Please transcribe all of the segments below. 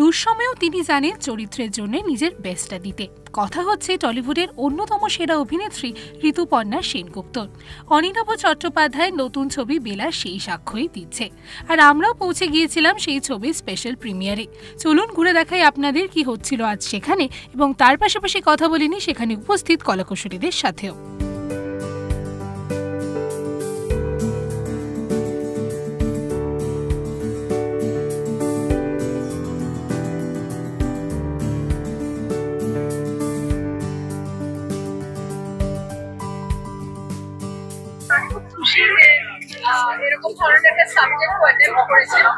দুঃসময়েও তিনি জানেন চরিত্রের জন্য নিজের বেস্টটা দিতে। কথা হচ্ছে টলিউডের অন্যতম সেরা অভিনেত্রী ঋতুপর্ণা সেনগুপ্তর। অনিনব চট্টোপাধ্যায়ের নতুন ছবি বেলা সেই সাক্ষ্যই দিচ্ছে, আর আমরাও পৌঁছে গিয়েছিলাম সেই ছবির স্পেশাল প্রিমিয়ারে। চলুন ঘুরে দেখাই আপনাদের কি হচ্ছিল আজ সেখানে, এবং তার পাশাপাশি কথা বলিনি সেখানে উপস্থিত কলাকুশলীদের সাথেও। এরকম ধরনের একটা সাবজেক্ট অ্যাটেম্প করেছে এবং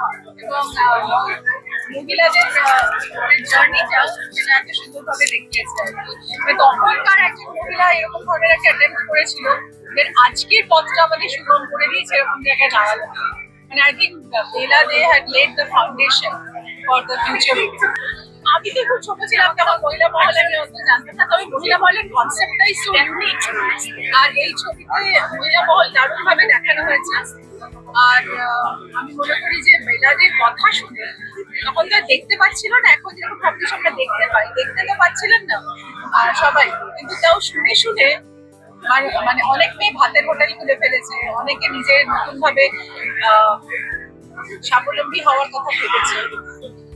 মহিলাদের জার্নিটা সেটা এত সুন্দরভাবে দেখিয়েছে। তখনকার একজন মহিলা এরকম ধরনের একটা অ্যাটেম্প করেছিল, আজকের পথটা আমাদের সুগম করে দিয়েছে এরকম জায়গায় দাঁড়ালো। মানে I think Bela they had led the foundation for the future. আমি তো খুব ছোট ছিলাম তখন মহিলা মহল আমি অত জানতাম না, তবে মহিলা মহলের কনসেপ্টটাই সো ইউনিক, আর এই ছবিতে মহিলা মহল দারুণ ভাবে দেখানো হয়েছে। আর আমি মনে করি যে বেলাদের কথা শুনে তখন তো দেখতে পাচ্ছিল না, এখন যেরকম সবকিছু আমরা দেখতে পাই, দেখতে তো পাচ্ছিলেন না সবাই, কিন্তু তাও শুনে শুনে মানে অনেক মেয়ে ভাতের হোটেল খুলে ফেলেছে, অনেকে নিজের নতুন ভাবে স্বাবলম্বী হওয়ার কথা ভেবেছে।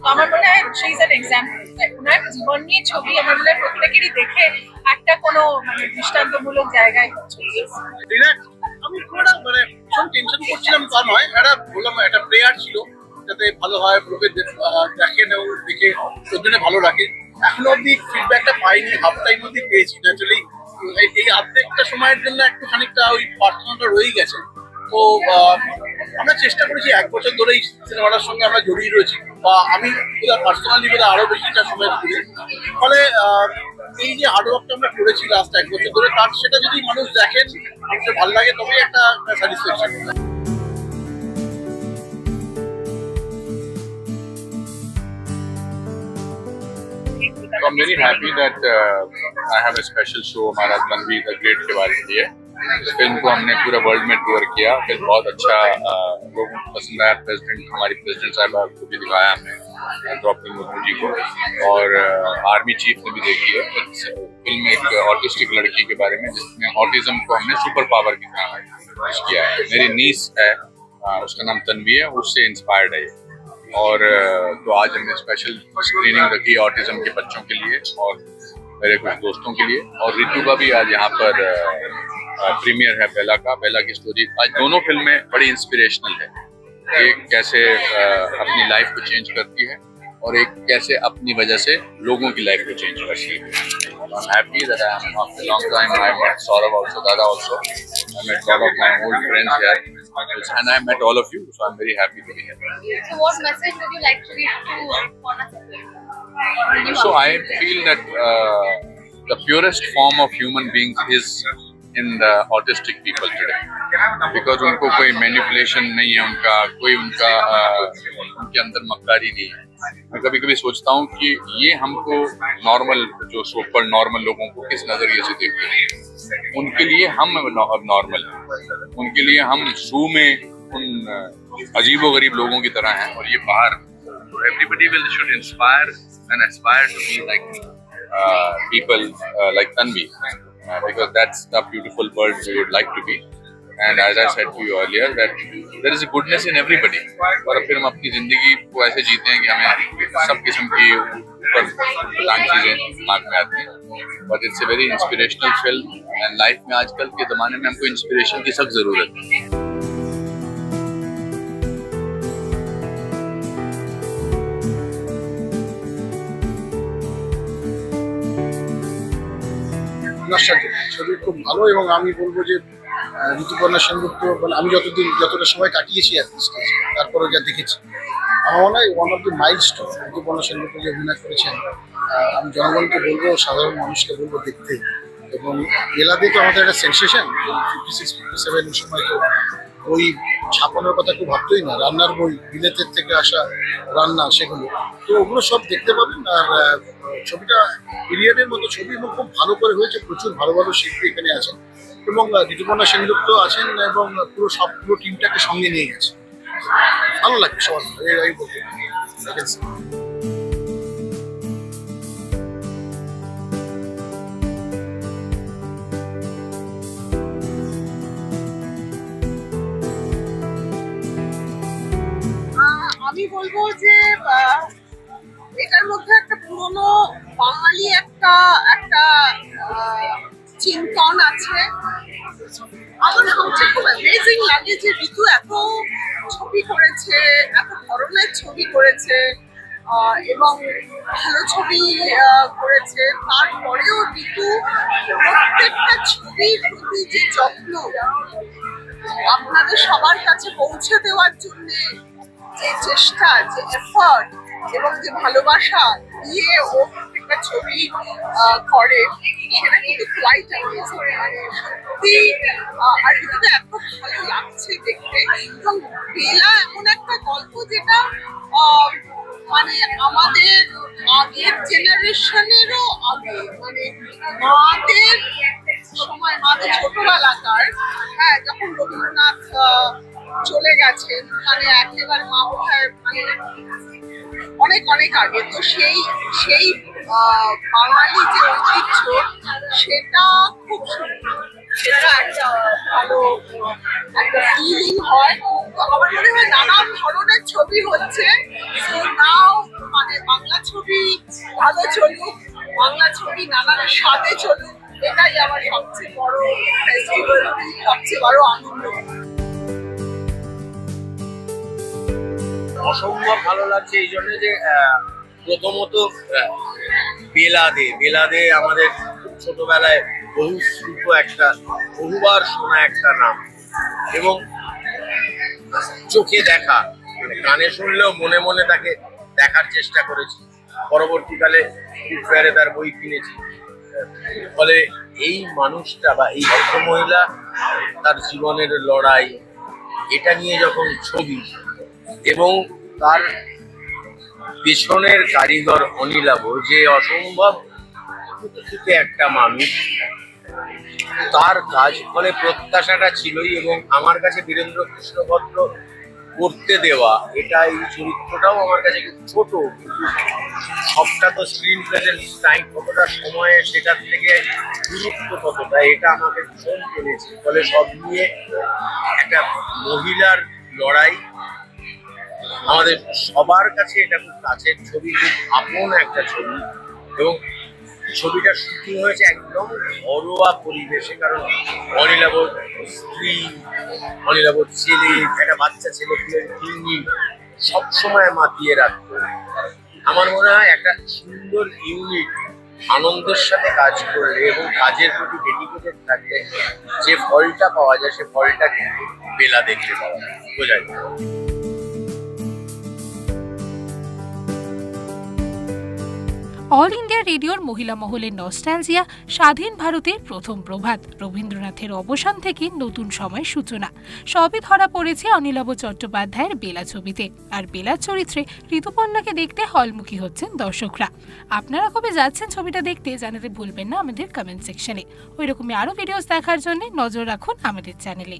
তো আমার মনে হয় সেই ইজ অ্যান এক্সাম্পল। ওনার জীবন নিয়ে ছবি আমার মনে হয় প্রত্যেকেরই দেখে একটা কোনো মানে দৃষ্টান্তমূলক জায়গায় আমি পুরোটা মানে ভীষণ টেনশন করছিলাম তা নয়, একটা বললাম একটা প্রেয়ার ছিল যাতে ভালো হয়, লোকে দেখে নেও, দেখে ওর জন্য ভালো রাখে। এখনো অব্দি ফিডব্যাকটা পাইনি, হাফ টাইম অব্দি পেয়েছি। ন্যাচুরালি এই আর্ধেকটা সময়ের জন্য একটু খানিকটা ওই প্রার্থনাটা রয়ে গেছে। তো আমরা চেষ্টা করেছি, 1 বছর ধরে এই সিনেমাটার সঙ্গে আমরা জড়িয়ে রয়েছি, বা আমি পার্সোনালি বোধ আরো বেশিটা সময় দিই। ফলে এই যে হার্ডওয়ার্কটা আমরা করেছি লাস্ট 1 বছর ধরে, তার সেটা যদি মানুষ দেখেন, মানুষের ভালো লাগে, তবেই একটা satisfaction. So I'm very happy that I have a special show हमारा तनवीर द ग्रेट के बारे में है। इस फिल्म को हमने पूरे वर्ल्ड में टूर किया, फिल्म बहुत अच्छा लोगों को पसंद आया। हमारी प्रेसिडेंट साहिबा को भी दिखाया हमने, द्रौपदी मुर्मू जी को, और आर्मी चीफ ने भी देखी है। फिल्म एक ऑटिस्टिक लड़की के बारे में जिसमें ऑटिज्म को हमने सुपर पावर की तरह पेश किया है। मेरी नीस है, उसका नाम तन्वी है, उससे इंस्पायर्ड है। और तो आज हमने स्पेशल स्क्रीनिंग रखी ऑटिज्म के बच्चों के लिए और मेरे कुछ दोस्तों के लिए, और रितु का भी आज यहाँ पर प्रीमियर है बेला की स्टोरी। आज दोनों फिल्में बड़ी इंस्पिरेशनल है, एक कैसे अपनी लाइफ को चेंज करती है और एक कैसे अपनी वजह से लोगों की लाइफ को चेंज करती है। I'm happy that after a long time I met Saurabh also, Dada also. I met all of my old friends here, and I met all of you, so I'm very happy to be here. So what message would you like to read to So I feel that the purest form of human beings is in the autistic people today, because उनको कोई manipulation नहीं है, उनके अंदर मक्कारी नहीं है। मैं कभी कभी सोचता हूँ कि ये हमको नॉर्मल, जो सोकल नॉर्मल लोगों को किस नजरिए से देखते हैं, उनके लिए हम नॉर्मल हैं, उनके लिए हम जू में उन अजीबोगरीब लोगों की तरह हैं, और ये बाहर everybody will should inspire and aspire to be like people like Tanvi, because that's the beautiful world we would like to be. And as I said to you earlier, that there is a goodness in everybody. और फिर हम अपनी जिंदगी को ऐसे जीते हैं कि हमें सब किस्म की ऊपर चीजें दिमाग में आती हैं। But it's a very inspirational film, and life में आजकल के जमाने में हमको इंस्पिरेशन की सख्त जरूरत है। ছবি খুব ভালো, এবং আমি বলবো যে ঋতুপর্ণা সেনগুপ্ত, মানে আমি যতটা সময় কাটিয়েছি তারপরে যা দেখেছি, আমার মনে হয় one of the milestone. Rituparna Sengupta যে অভিনয় করেছেন, আমি জনগণকে বলবো, সাধারণ মানুষকে বলবো দেখতে। এবং বেলাদে তো আমাদের একটা সেন্সেশন, 56-57 সময় তো বই ছাপানোর কথা কেউ ভাবতোই না, রান্নার বই, বিলেতের থেকে আসা রান্না, সেগুলো তো ওগুলো সব দেখতে পাবেন। আর ছবিটা পিরিয়ডের মতো ছবি, এবং খুব ভালো করে হয়েছে, প্রচুর ভালো ভালো শিল্পী এখানে আছেন, এবং ঋতুপর্ণা সেনগুপ্ত আছেন, এবং পুরো টিমটাকে সঙ্গে নিয়ে গেছে। ভালো লাগবে সবার, এই বলতে। আমি বলবো যে এটার মধ্যে একটা পুরনো বাঙালি একটা একটা চিন্তন আছে। আমার সবচেয়ে খুব অ্যামেজিং লাগে যে ঋতু এত ছবি করেছে, এত ধরনের ছবি করেছে এবং ভালো ছবি করেছে। তারপরেও ঋতু প্রত্যেকটা ছবির প্রতি যে যত্ন আপনাদের সবার কাছে পৌঁছে দেওয়ার জন্য যে চেষ্টা, যে এফর্ট এবং যে ভালোবাসা দিয়ে ও প্রত্যেকটা ছবি করে, সেটা কিন্তু কোয়াইট অ্যামেজিং। মানে সত্যি আর ঋতুটা এত ভালো লাগছে দেখতে। এবং বেলা এমন একটা গল্প যেটা মানে আমাদের আগের জেনারেশনেরও আগে, মানে মাদের সময়, মাদের ছোটবেলাকার, হ্যাঁ, যখন রবীন্দ্রনাথ চলে গেছেন, মানে একেবারে মা বোধহয় মানে অনেক অনেক আগে। তো সেই সেই বাঙালি যে ঐতিহ্য, সেটা খুব সেটা একটা ভালো একটা ফিলিং হয়। তো আমার মনে হয় নানান ধরনের ছবি হচ্ছে, নাও মানে বাংলা ছবি ভালো চলুক, বাংলা ছবি নানান স্বাদে চলুক, এটাই আমার সবচেয়ে বড় ফেস্টিভ্যাল, সবচেয়ে বড় আনন্দ। অসম্ভব ভালো লাগছে এই জন্য যে প্রথমত বেলাদে আমাদের ছোটবেলায় বহু শ্রুত একটা, বহুবার শোনা একটা নাম, এবং চোখে দেখা, মানে কানে শুনলেও মনে মনে তাকে দেখার চেষ্টা করেছি। পরবর্তীকালে বুক ফেয়ারে তার বই কিনেছি। ফলে এই মানুষটা বা এই ভদ্রমহিলা, তার জীবনের লড়াই, এটা নিয়ে যখন ছবি, এবং তার পেছনের কারিগর অনিলাভ, যে অসম্ভব থেকে একটা মানুষ, তার কাজ, ফলে প্রত্যাশাটা ছিলই। এবং আমার কাছে বীরেন্দ্র কৃষ্ণ ভদ্র করতে দেওয়া, এটা এই চরিত্রটাও আমার কাছে খুব ছোট, কিন্তু সবটা তো স্ক্রিন প্রেজেন্স টাইম কতটা সময়ে, সেটার থেকে গুরুত্ব কতটা, এটা আমাকে ভীষণ পেরেছে। ফলে সব নিয়ে একটা মহিলার লড়াই আমাদের সবার কাছে এটা খুব কাছের ছবি, খুব আপন একটা ছবি। এবং ছবিটা শুটিং হয়েছে একদম ঘরোয়া পরিবেশে, কারণ অনিলাভর স্ত্রী, অনিলাভর ছেলে, একটা বাচ্চা ছেলে তিনি সবসময় মাতিয়ে রাখতো। আমার মনে হয় একটা সুন্দর ইউনিট আনন্দের সাথে কাজ করলে এবং কাজের প্রতি ডেডিকেটেড থাকলে যে ফলটা পাওয়া যায়, সে ফলটা কিন্তু বেলা দেখতে পাওয়া যায়, বোঝায়। অল ইন্ডিয়া রেডিওর মহিলা মহলের নস্টালজিয়া, স্বাধীন ভারতের প্রথম প্রভাত, রবীন্দ্রনাথের অবসান থেকে নতুন সময়ের সূচনা, সবই ধরা পড়েছে অনিলাভ চট্টোপাধ্যায়ের বেলা ছবিতে। আর বেলার চরিত্রে ঋতুপর্ণাকে দেখতে হলমুখী হচ্ছেন দর্শকরা। আপনারা কবে যাচ্ছেন ছবিটা দেখতে জানাতে ভুলবেন না আমাদের কমেন্ট সেকশনে। ওইরকমই আরও ভিডিওস দেখার জন্য নজর রাখুন আমাদের চ্যানেলে।